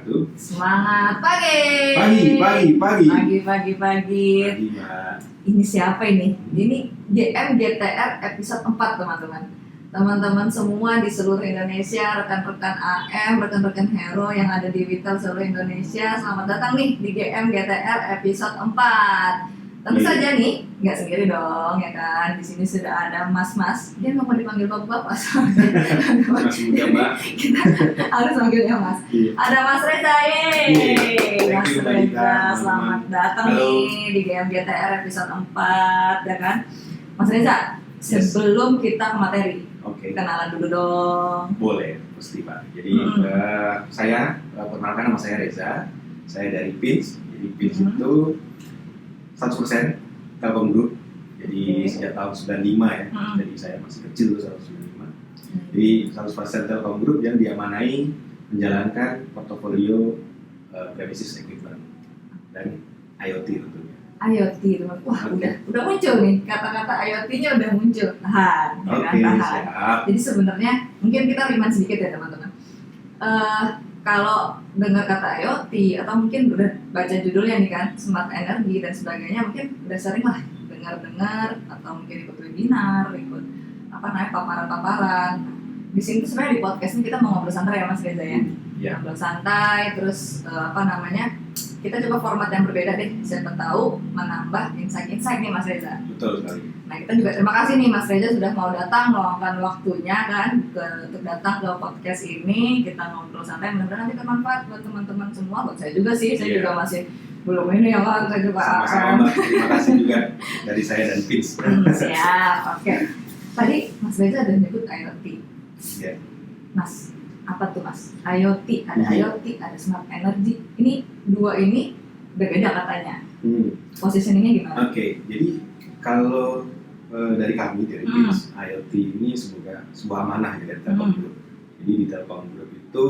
wabarakatuh. Semangat pagi. Pagi. Pagi. Pagi, Mbak. Ini siapa ini? Ini GM GTR episode 4 teman-teman. Teman-teman semua di seluruh Indonesia, rekan-rekan AM, rekan-rekan Hero yang ada di Vital seluruh Indonesia, selamat datang nih di GM GTR episode 4. Tentu saja nih, nggak sendiri dong ya kan. Di sini sudah ada mas-mas. Dia nggak mau dipanggil bapak-bapak Masih muda, Mbak. Kita harus manggilnya mas. Iya. Ada Mas Reza, Mas Thank you, Mbak Reza, Dita. selamat datang Halo. nih di GM GTR episode 4 ya kan. Mas Reza, sebelum kita ke materi, Oke. kenalan dulu dong. Boleh, pasti Pak. Jadi saya perkenalkan, nama saya Reza. Saya dari PINS. Jadi PINS itu 100% Telkom Group. Jadi sejak tahun 95 ya. Jadi saya masih kecil tuh 195. Jadi 100% Telkom Group yang diamanai menjalankan portofolio premises equipment dan IoT tentunya. IoT teman. Wah, Oke. udah muncul nih kata-kata IoT-nya udah muncul. Tahan, ya kan? Oke, Tahan. siap. Jadi sebenarnya mungkin kita rewind sedikit ya teman-teman. Kalau dengar kata IoT atau mungkin udah baca judulnya nih kan, smart energy dan sebagainya, mungkin udah sering lah dengar atau mungkin ikut webinar, ikut paparan-paparan. Di sini tuh sebenarnya di podcast ini kita mau ngobrol santai ya Mas Reza ya. Ya. Ngobrol santai, terus kita coba format yang berbeda deh, siapa tahu menambah insight-insight nih Mas Reza. Betul sekali. Nah kita juga terima kasih nih Mas Reza sudah mau datang, meluangkan waktunya kan untuk datang ke podcast ini. Kita ngobrol santai, mudah-mudahan nanti bermanfaat buat teman-teman semua, buat saya juga sih, saya juga masih belum ini ya kan, saya juga Sama-sama Mbak, terima kasih juga dari saya dan PINS. Siap, oke. Tadi Mas Reza ada nyebut IoT. Ya. Mas, apa tuh Mas? IoT, ada Iya. IoT, ada smart energy. Ini dua ini berbeda katanya. Hmm. Positioningnya gimana? Oke, jadi kalau dari kami dari PINS, IoT ini sebuah amanah ya dari Telkom Group. Jadi di Telkom Group itu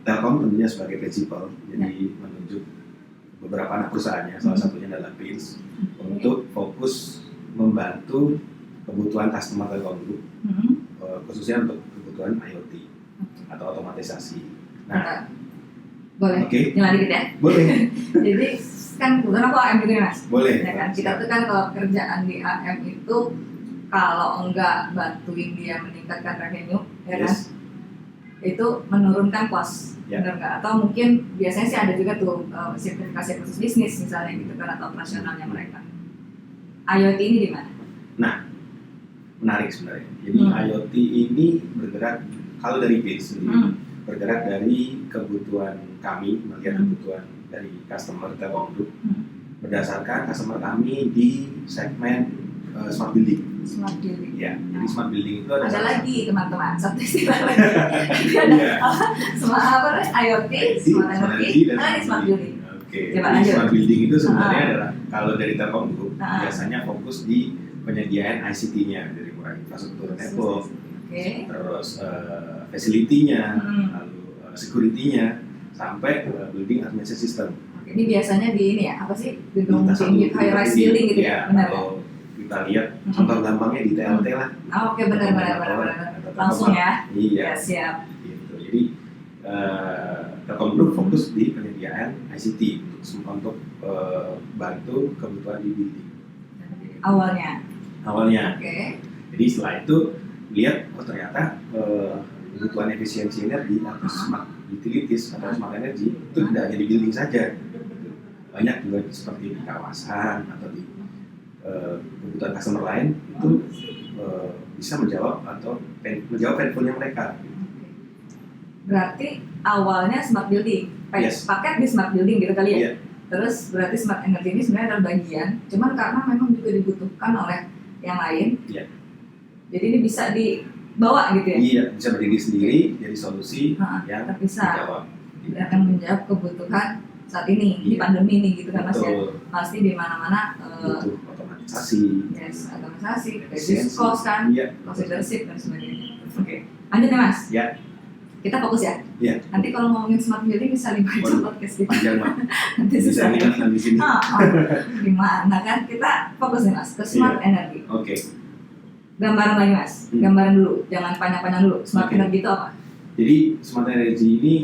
Telkom tentunya sebagai prinsipal, jadi menunjuk beberapa anak perusahaannya, salah satunya adalah PINS, untuk fokus membantu kebutuhan customer Telkom Group, khususnya untuk kebutuhan IoT atau otomatisasi. Nah, boleh oke. nyala dikit ya? Boleh, Jadi kan kebetulan aku AM juga nih Mas. boleh. Ya kan, kita tuh kan kalau kerjaan di AM itu kalau enggak bantuin dia meningkatkan revenue, ya kan, Yes. itu menurunkan cost, Ya. benar nggak? Atau mungkin biasanya sih ada juga tuh simplifikasi proses bisnis misalnya gitu kan, atau operasionalnya mereka. IoT ini di mana? Menarik sebenarnya. Jadi IoT ini bergerak, kalau dari PINS sendiri, bergerak dari kebutuhan kami, melihat kebutuhan dari customer Telkom Group, berdasarkan customer kami di segmen smart building. Smart building. Ya, jadi smart building itu ada Ada lagi teman-teman, satu istilah lagi. Iya. Smart apa? IoT, smart energy, dan ada di smart building. Oke, Coba jadi lanjut. smart building itu sebenarnya adalah kalau dari Telkom Group Ah. biasanya fokus di penyediaan ICT-nya, dari mulai infrastruktur network, Oke. terus facility-nya, Hmm. lalu security-nya, sampai building administration system. Ini biasanya di ini ya, apa sih? Gedung Lintas tinggi, satu, high rise tinggi. building gitu Ya, ya, benar ya? kalau kita lihat contoh gampangnya di TLT lah. Oke, benar. Langsung ya. Iya. Ya, siap. Gitu. Jadi Telkom Group fokus di penyediaan ICT untuk bantu kebutuhan di building. Awalnya. Oke. Jadi setelah itu lihat ternyata kebutuhan efisiensi energi atau smart utilities atau smart energy itu tidak hanya di building saja, banyak juga seperti di kawasan atau di kebutuhan customer lain itu bisa menjawab painfulnya mereka. Berarti awalnya smart building, Yes. paket di smart building gitu kali ya? Iya. Terus berarti smart energy ini sebenarnya adalah bagian, cuman karena memang juga dibutuhkan oleh yang lain. Iya. Jadi ini bisa dibawa gitu ya? Iya, bisa berdiri sendiri jadi solusi yang terpisah. menjawab. Akan menjawab kebutuhan saat ini di Iya. pandemi ini gitu kan Mas ya? Betul. Pasti di mana-mana Butuh otomatisasi, otomatisasi, reduce efisiensi. cost kan, Iya. cost leadership dan sebagainya. Oke, lanjut ya Mas. Ya. Kita fokus ya. Iya. Nanti kalau ngomongin smart building bisa dibaca Waduh. podcast kita. Panjang Mak. Nanti Bisa susah ya. dikenal di sini. Gimana kan kita fokus nih Mas ke smart energy. Oke. Gambaran lagi Mas, gambaran dulu, jangan panjang-panjang dulu. Smart Oke. energy itu apa? Jadi smart energy ini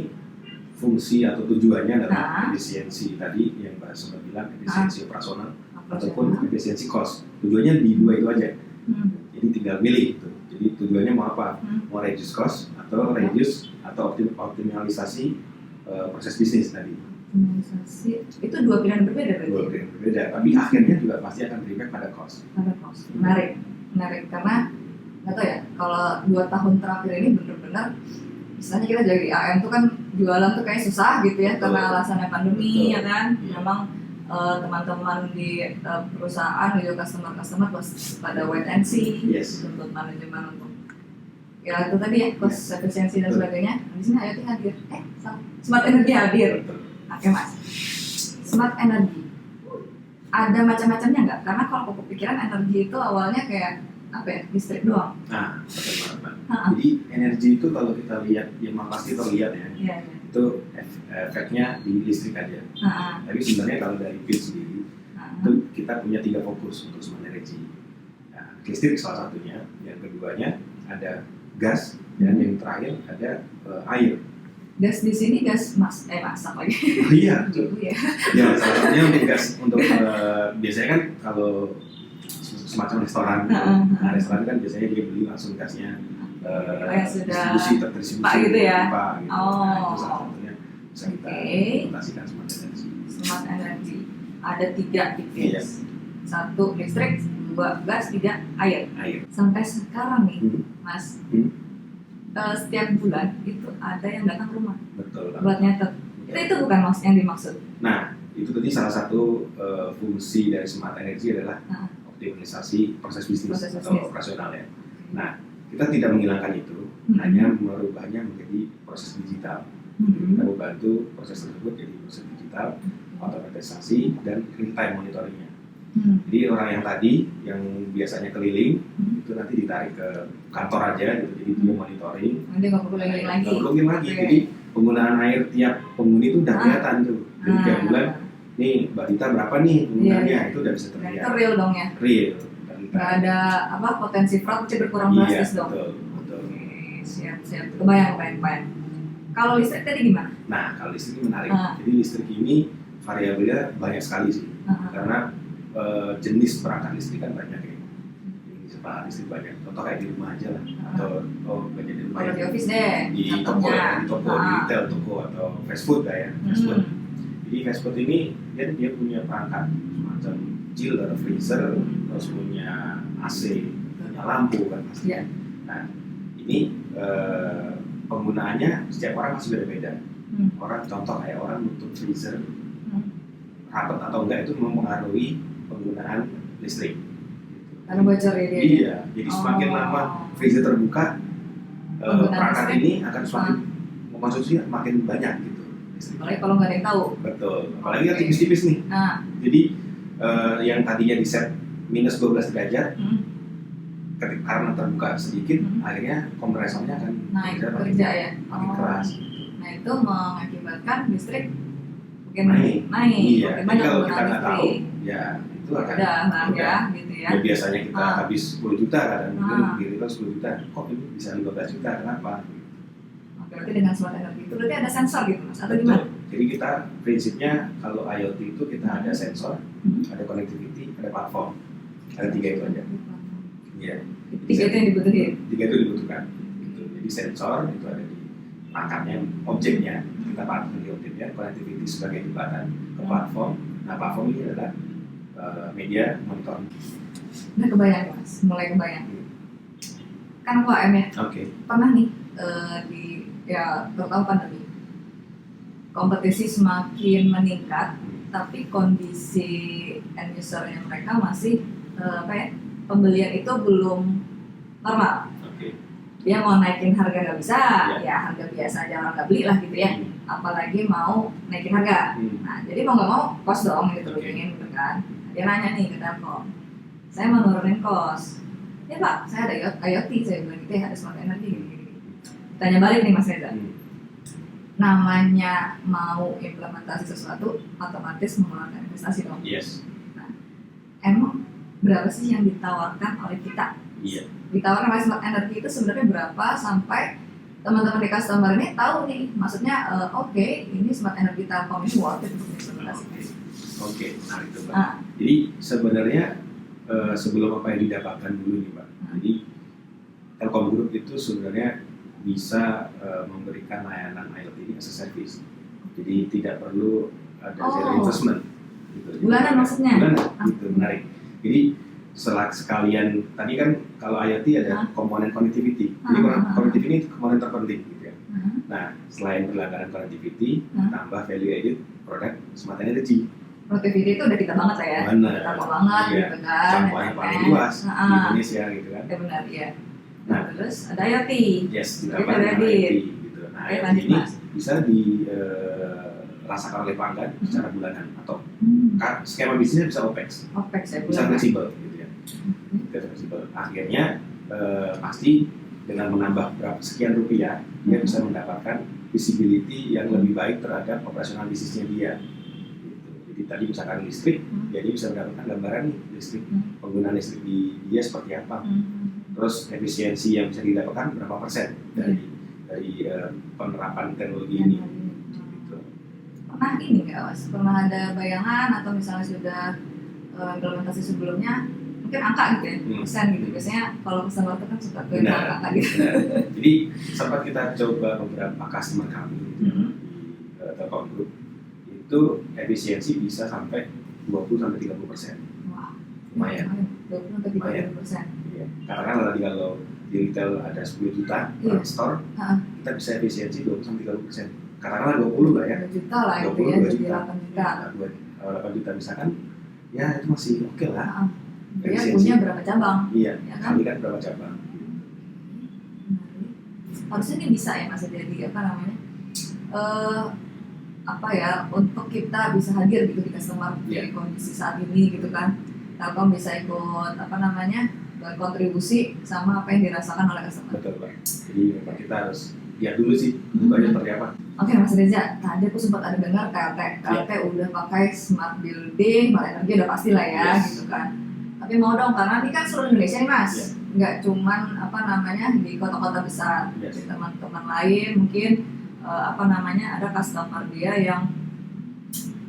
fungsi atau tujuannya adalah Nah. efisiensi tadi yang Mbak sempat bilang, efisiensi operasional Apa ataupun coba? efisiensi cost. Tujuannya di dua itu aja. Hmm. Jadi tinggal milih itu. Jadi tujuannya mau apa? Hmm. Mau reduce cost atau reduce atau optimalisasi proses bisnis tadi. Optimalisasi itu dua pilihan berbeda berarti. Dua yang berbeda, tapi akhirnya juga pasti akan berimpact pada cost. Ada cost. Menarik karena nggak tahu ya kalau 2 tahun terakhir ini benar-benar misalnya kita jadi AM tuh kan jualan tuh kayak susah gitu ya Betul. karena alasannya pandemi Betul. ya kan. Iya. Memang teman-teman di perusahaan gitu customer pas pada wait and see Yes. untuk manajemen untuk ya itu tadi ya cost efisiensi dan Betul. sebagainya. Di sini IoT hadir. Smart energy hadir. Betul. Oke mas, smart energy ada macam-macamnya nggak? Karena kalau aku kepikiran energi itu awalnya kayak apa ya, listrik doang. Nah, betul banget, Mbak. Ha-ha. Jadi energi itu kalau kita lihat, ya memang pasti kita lihat ya, Iya. itu efeknya di listrik aja. Tapi sebenarnya kalau dari PIN sendiri, itu kita punya 3 fokus untuk smart energy. Nah, listrik salah satunya, yang keduanya ada gas, dan yang terakhir ada air. Gas di sini gas masak lagi. Oh iya, betul. Gitu ya. Ya, salah satunya untuk gas, untuk biasanya kan kalau semacam restoran, nah restoran kan biasanya dia beli langsung gasnya Yang sudah terdistribusi Pak gitu ya? Pak, gitu. Oh. Nah, itu salah satunya bisa kita Oke. implementasikan smart energy. Smart energy ada 3 Iya. tips. 1 listrik, 2 gas, 3 air. Air. Sampai sekarang nih, Hmm. Mas, Hmm. setiap bulan itu ada yang datang ke rumah Betul. buat nyatet. Itu bukan yang dimaksud. Nah, itu tadi salah satu fungsi dari smart energy adalah Nah. optimalisasi proses bisnis Proses atau bisnis. operasional ya. Nah, kita tidak menghilangkan itu, Hmm. hanya merubahnya menjadi proses digital. Kita Hmm. membantu proses tersebut jadi proses digital, otomatisasi, dan real time monitoringnya. Hmm. Jadi orang yang tadi yang biasanya keliling Hmm. itu nanti ditarik ke kantor aja gitu, jadi dia monitoring. Nanti nggak perlu lagi. Nggak perlu lagi. Oke. Jadi penggunaan air tiap penghuni itu udah Ah. kelihatan tuh. Jadi tiap bulan, nih Mbak Dita berapa nih penggunaannya, Iya. itu udah bisa Dan terlihat. itu real dong ya. Real. Dan Nggak ada apa potensi fraud itu berkurang iya, drastis dong. betul, betul. Oke, siap. Kebayang. Kalau listrik tadi gimana? Nah, kalau listrik ini menarik. Ah. Jadi listrik ini variabelnya banyak sekali sih. Karena jenis perangkat listrik kan banyak ya. Jenis perangkat listrik banyak. Contoh kayak di rumah aja lah. Atau banyak di rumah Kalau ya. di office deh, Di toko contohnya. ya, di toko, di retail toko atau fast food lah ya. Fast food. Jadi fast food ini dia punya perangkat semacam chiller atau freezer, terus punya AC, punya lampu kan pasti. Iya. Nah, ini penggunaannya setiap orang masih beda-beda. Orang contoh kayak orang nutup freezer rapat atau enggak itu mempengaruhi penggunaan listrik. Karena bocor ya dia. Iya, jadi semakin Oh. lama freezer terbuka, Penggunaan perangkat listrik? ini akan semakin mengkonsumsi makin banyak gitu listrik. Apalagi kalau nggak ada yang tahu. Betul. Apalagi kan Oke. tipis-tipis nih. Nah, Jadi yang tadinya di set minus 12 derajat, karena terbuka sedikit, akhirnya kompresornya akan naik makin kerja ya. makin keras. Nah itu mengakibatkan listrik mungkin Naik. naik. Iya. Mungkin Jadi banyak kalau kita penggunaan nggak tahu, listrik. ya itu akan Udah harga gitu ya. Ya, biasanya kita Ah. habis 10 juta kadang mungkin Ah. di retail 10 juta, kok ini bisa 15 juta, kenapa? Oke, berarti dengan smart energy itu berarti ada sensor gitu mas atau gimana? Jadi kita prinsipnya kalau IoT itu kita ada sensor, Hmm. ada connectivity, ada platform, ada 3 itu aja. Iya. 3 itu yang dibutuhin. 3 itu dibutuhkan. Gitu. Jadi sensor itu ada di perangkatnya, objeknya kita pakai di objeknya, connectivity sebagai jembatan ke platform. Nah platform ini adalah media monitor. Udah kebayang mas, mulai kebayang. Kan aku AM ya, Oke. pernah nih di ya terutama pandemi kompetisi semakin meningkat, tapi kondisi end usernya mereka masih apa ya, pembelian itu belum normal. Oke. Dia mau naikin harga nggak bisa, Iya. ya harga biasa aja orang nggak beli lah gitu ya. Apalagi mau naikin harga. Hmm. Nah, jadi mau nggak mau kos dong gitu Oke. ingin gitu kan. Dia nanya nih ke Telkom, saya mau nurunin kos. Ya Pak, saya ada IoT, saya bilang gitu ya, ada smart energy gini. Tanya balik nih Mas Reza, Hmm. namanya mau implementasi sesuatu otomatis mengeluarkan investasi dong. Yes. Emang berapa sih yang ditawarkan oleh kita? Iya. Ditawarkan oleh smart energy itu sebenarnya berapa sampai teman-teman di customer ini tahu nih, maksudnya oke, ini smart energy Telkom ini worth it untuk diimplementasikan. Oke, nah itu Pak. Ah. Jadi sebenarnya sebelum apa yang didapatkan dulu nih Pak. Jadi Telkom Group itu sebenarnya bisa memberikan layanan IoT ini as a service. Jadi tidak perlu ada zero investment. Gitu. Bulanan maksudnya? Bulanan, gitu, menarik. Jadi sekalian, tadi kan kalau IoT ada komponen connectivity. Jadi connectivity ini komponen terpenting gitu ya. Nah, selain berlangganan connectivity, tambah value added produk smart energy. Connectivity itu udah kita banget lah ya. Benar. Kita mau banget Iya. gitu kan. Jangkauannya paling luas di Indonesia gitu kan. Ya benar ya. Nah, terus ada IoT. yes, ditambah Itu dengan ready. IoT gitu. Nah, IoT ini bisa dirasakan oleh pelanggan secara bulanan atau skema bisnisnya bisa OPEX. OPEX ya. Bisa fleksibel gitu ya. Bisa fleksibel. Akhirnya pasti dengan menambah berapa sekian rupiah dia bisa mendapatkan visibility yang lebih baik terhadap operasional bisnisnya dia. Gitu. Jadi tadi misalkan listrik, jadi bisa mendapatkan gambaran nih listrik penggunaan listrik di dia seperti apa. Terus efisiensi yang bisa didapatkan berapa persen dari penerapan teknologi ini. Gitu. Pernah ini nggak Mas? Pernah ada bayangan atau misalnya sudah implementasi sebelumnya? Mungkin angka gitu ya, persen gitu. Biasanya kalau customer itu kan suka ke angka gitu. Benar. Jadi sempat kita coba beberapa customer kami di Telkom Group itu efisiensi bisa sampai 20-30%. Wah, lumayan. 20-30%. Iya. Karena kalau di retail ada 10 juta per store, kita bisa efisiensi 20-30%. Katakanlah 20 lah ya. 2 juta lah itu 20, ya, 2 juta. 8 juta. 8 juta misalkan, ya itu masih oke lah. Dia punya berapa cabang? Iya, ya kan? kami kan berapa cabang. Harusnya ini bisa ya Mas jadi apa namanya? Apa ya, untuk kita bisa hadir gitu di customer di kondisi saat ini gitu kan. Telkom bisa ikut apa namanya? Berkontribusi sama apa yang dirasakan oleh customer. Betul Pak. Jadi memang kita harus lihat dulu sih banyak seperti apa. Oke Mas Reza, tadi aku sempat ada dengar KLT udah pakai smart building, smart energy udah pasti lah ya gitu kan. Tapi mau dong, karena ini kan seluruh Indonesia nih Mas, nggak cuman apa namanya di kota-kota besar, di teman-teman lain mungkin apa namanya ada customer dia yang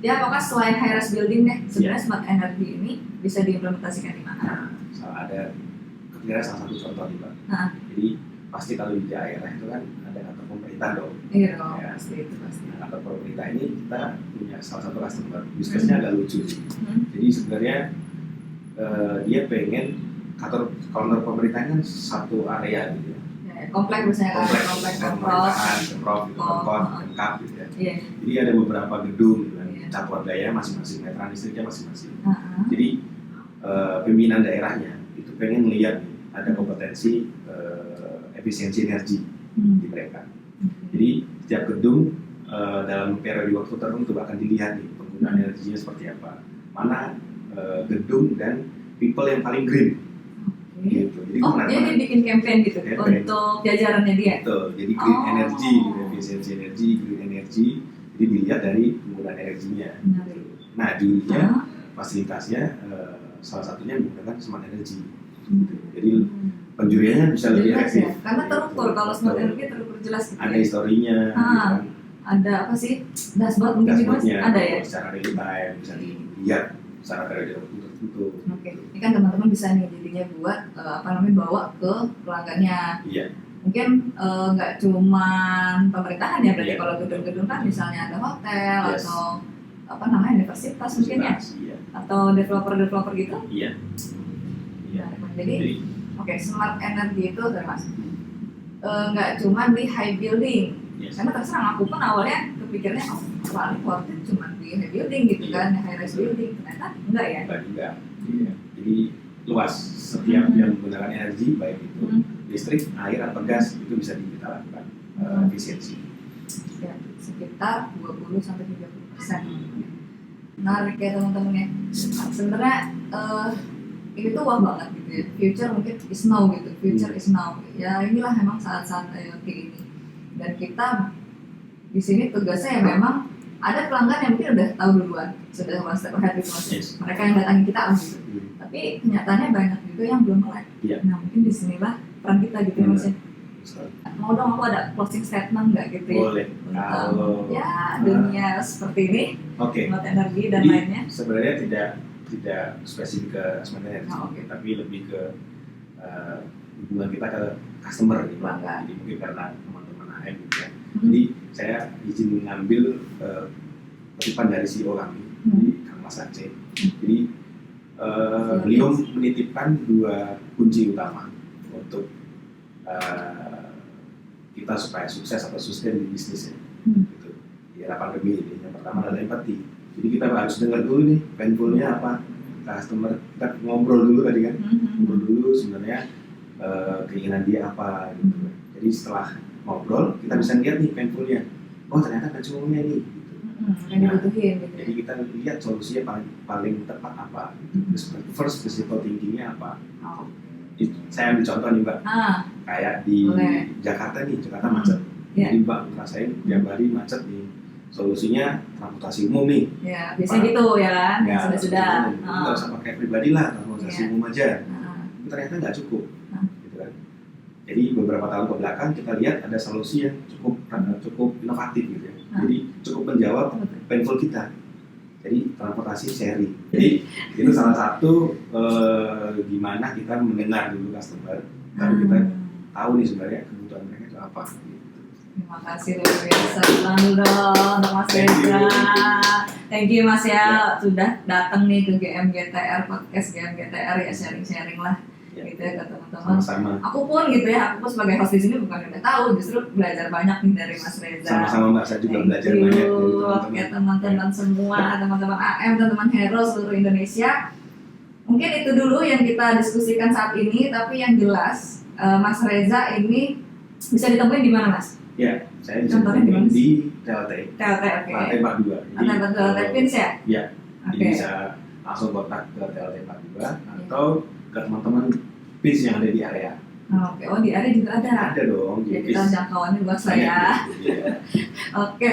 apakah selain high-rise building deh, sebenarnya smart energy ini bisa diimplementasikan di mana? Nah, kira salah satu contoh nih Pak. Jadi pasti kalau di daerah itu kan ada kantor pemerintah dong. Iya dong, pasti itu pasti. Nah, kantor pemerintah ini kita punya salah satu customer, use case-nya agak lucu. Jadi sebenarnya dia pengen kantor pemerintah kan satu area gitu ya. Komplek misalnya komplek pemerintahan, Pemprov, Pemkot, Pemkap gitu ya. Jadi ada beberapa gedung gitu kan, satuan daya masing-masing, meteran listriknya masing-masing. Jadi pimpinan daerahnya itu pengen lihat ada kompetensi efisiensi energi di mereka. Jadi setiap gedung dalam periode waktu tertentu akan dilihat nih penggunaan energinya seperti apa. Mana gedung dan people yang paling green. Gitu. Jadi dia bikin campaign gitu untuk jajarannya dia. Betul. Jadi green energy, efisiensi energi, green energy. Jadi dilihat dari penggunaan energinya. Nah, jurinya fasilitasnya salah satunya menggunakan smart energy. Jadi penjuriannya bisa lebih efektif. Ya? Karena terukur, kalau smart energy terukur jelas gitu. Ada historinya, gitu kan. Ada apa sih? Dashboard mungkin juga ada ya? Secara real time bisa dilihat secara periode tertentu. Oke, ini kan teman-teman bisa nih jadinya buat bawa ke pelanggannya. Iya. Mungkin nggak cuman pemerintahan ya, berarti kalau gedung-gedung kan misalnya ada hotel atau universitas mungkin ya, atau developer gitu. Iya. Jadi oke, smart energy itu termas nggak cuma di high building. Karena terserah aku pun awalnya kepikirnya paling worth it cuma di high building gitu kan, high rise building. Ternyata enggak ya? Enggak. Iya. Jadi luas, setiap yang menggunakan energi baik itu listrik, air atau gas itu bisa kita lakukan efisiensi. Ya, sekitar 20-30%. Menarik ya teman-teman ya. Sebenarnya ini tuh wah banget gitu ya. Future mungkin is now gitu. Future is now. Ya inilah memang saat-saat IoT ini. Dan kita di sini tugasnya ya memang ada pelanggan yang mungkin udah tahu duluan, sudah one step ahead gitu maksudnya. Mereka yang datangin kita gitu. Tapi kenyataannya banyak juga yang belum melek. Nah mungkin disinilah peran kita gitu maksudnya. Mau dong aku ada closing statement nggak gitu ya? Boleh. Kalau Ya dunia seperti ini, oke. buat energi dan Jadi, lainnya. sebenarnya tidak spesifik ke sebenarnya, Oke. tapi lebih ke hubungan kita ke customer gitu. Pelanggan. Jadi mungkin karena teman-teman AM gitu ya. Hmm. Jadi saya izin mengambil kutipan dari CEO kami, Kang Mas Aceh. Jadi beliau menitipkan 2 kunci utama untuk kita supaya sukses atau sustain di bisnis ya. Gitu. Di era pandemi ini. Yang pertama adalah empati. Jadi kita harus dengar dulu nih painfulnya apa, customer, kita ngobrol dulu tadi kan, ngobrol dulu sebenarnya keinginan dia apa gitu. Jadi setelah ngobrol kita bisa lihat nih painfulnya, oh ternyata consumernya ini gitu. Yang dibutuhin gitu. Jadi kita lihat solusinya paling tepat apa gitu. First principle thinkingnya apa. Saya ambil contoh nih Mbak, kayak di Jakarta nih, Jakarta macet. Jadi Mbak ngerasain tiap hari macet nih, solusinya transportasi umum nih. Ya biasanya gitu ya kan, sudah. Nggak usah pakai pribadi lah, transportasi umum aja. Ternyata nggak cukup, gitu kan. Jadi beberapa tahun ke belakang kita lihat ada solusi yang cukup inovatif gitu ya. Jadi cukup menjawab painful kita. Jadi transportasi sharing. Jadi itu salah satu gimana kita mendengar dulu customer, baru kita tahu nih sebenarnya kebutuhan mereka itu apa. Gitu. Terima kasih luar biasa, selalu dong untuk Mas Reza. Thank you Mas ya sudah datang nih ke GMGTR podcast GMGTR ya, sharing-sharing lah gitu ya ke teman-teman. Sama-sama. Aku pun gitu ya, aku pun sebagai host di sini bukan udah tahu, justru belajar banyak nih dari Mas Reza. Sama-sama Mbak, saya juga belajar banyak dari teman-teman. Oke teman-teman semua, teman-teman AM, teman-teman Hero seluruh Indonesia. Mungkin itu dulu yang kita diskusikan saat ini, tapi yang jelas Mas Reza ini bisa ditemuin di mana Mas? Ya, saya bisa ditemuin di TLT. TLT, oke. TLT 42. TLT Pins ya? Iya. Oke. Jadi bisa langsung kontak ke TLT 42 atau ke teman-teman PIS yang ada di area. Oke, oh di area juga ada. Ada dong. Ya di kita PIS. jangkauannya luas lah ya. Iya. Oke,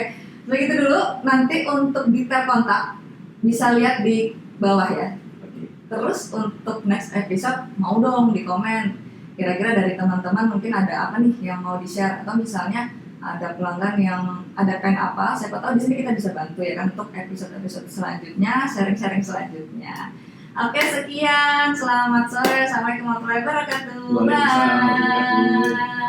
begitu dulu. Nanti untuk detail kontak bisa lihat di bawah ya. Oke. Terus untuk next episode mau dong di komen. Kira-kira dari teman-teman mungkin ada apa nih yang mau di-share, atau misalnya ada pelanggan yang ada kain apa, siapa tahu di sini kita bisa bantu ya kan untuk episode-episode selanjutnya, sharing-sharing selanjutnya. Oke, sekian. Selamat sore. Assalamualaikum warahmatullahi wabarakatuh. Waalaikumsalam warahmatullahi wabarakatuh. Bye.